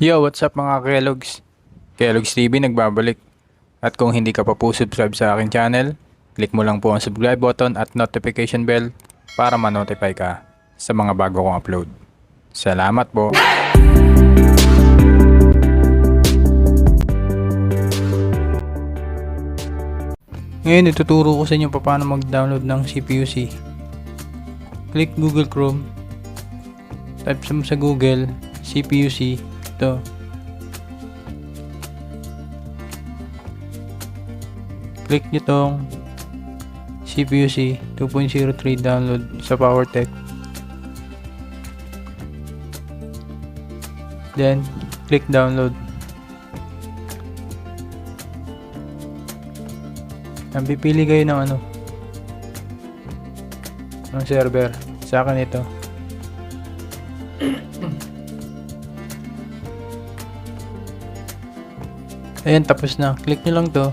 Yo, what's up mga Kellogg's? Kellogg's TV nagbabalik. At kung hindi ka pa po subscribe sa aking channel, click mo lang po ang subscribe button at notification bell para ma-notify ka sa mga bago kong upload. Salamat po! Ngayon ituturo ko sa inyo paano mag-download ng CPU-C. Click Google Chrome. Type mo sa Google CPU-C. Ito. Click nyo tong CPU-C 2.03 download sa PowerTech. Then, click download. Ang pipili kayo ng ng server. Sa akin ito. Ayan, tapos na. Click nyo lang to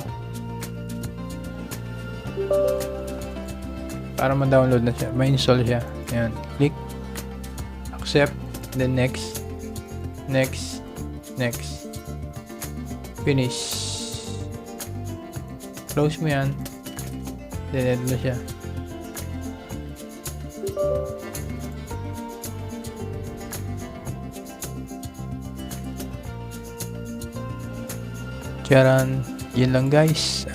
para ma-download na siya, ma-install siya. Ayan, click accept, then next, finish, close mo yan, then edit mo siya. Charan, yun lang guys.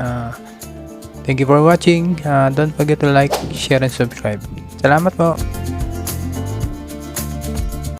Thank you for watching. Don't forget to like, share, and subscribe. Salamat po.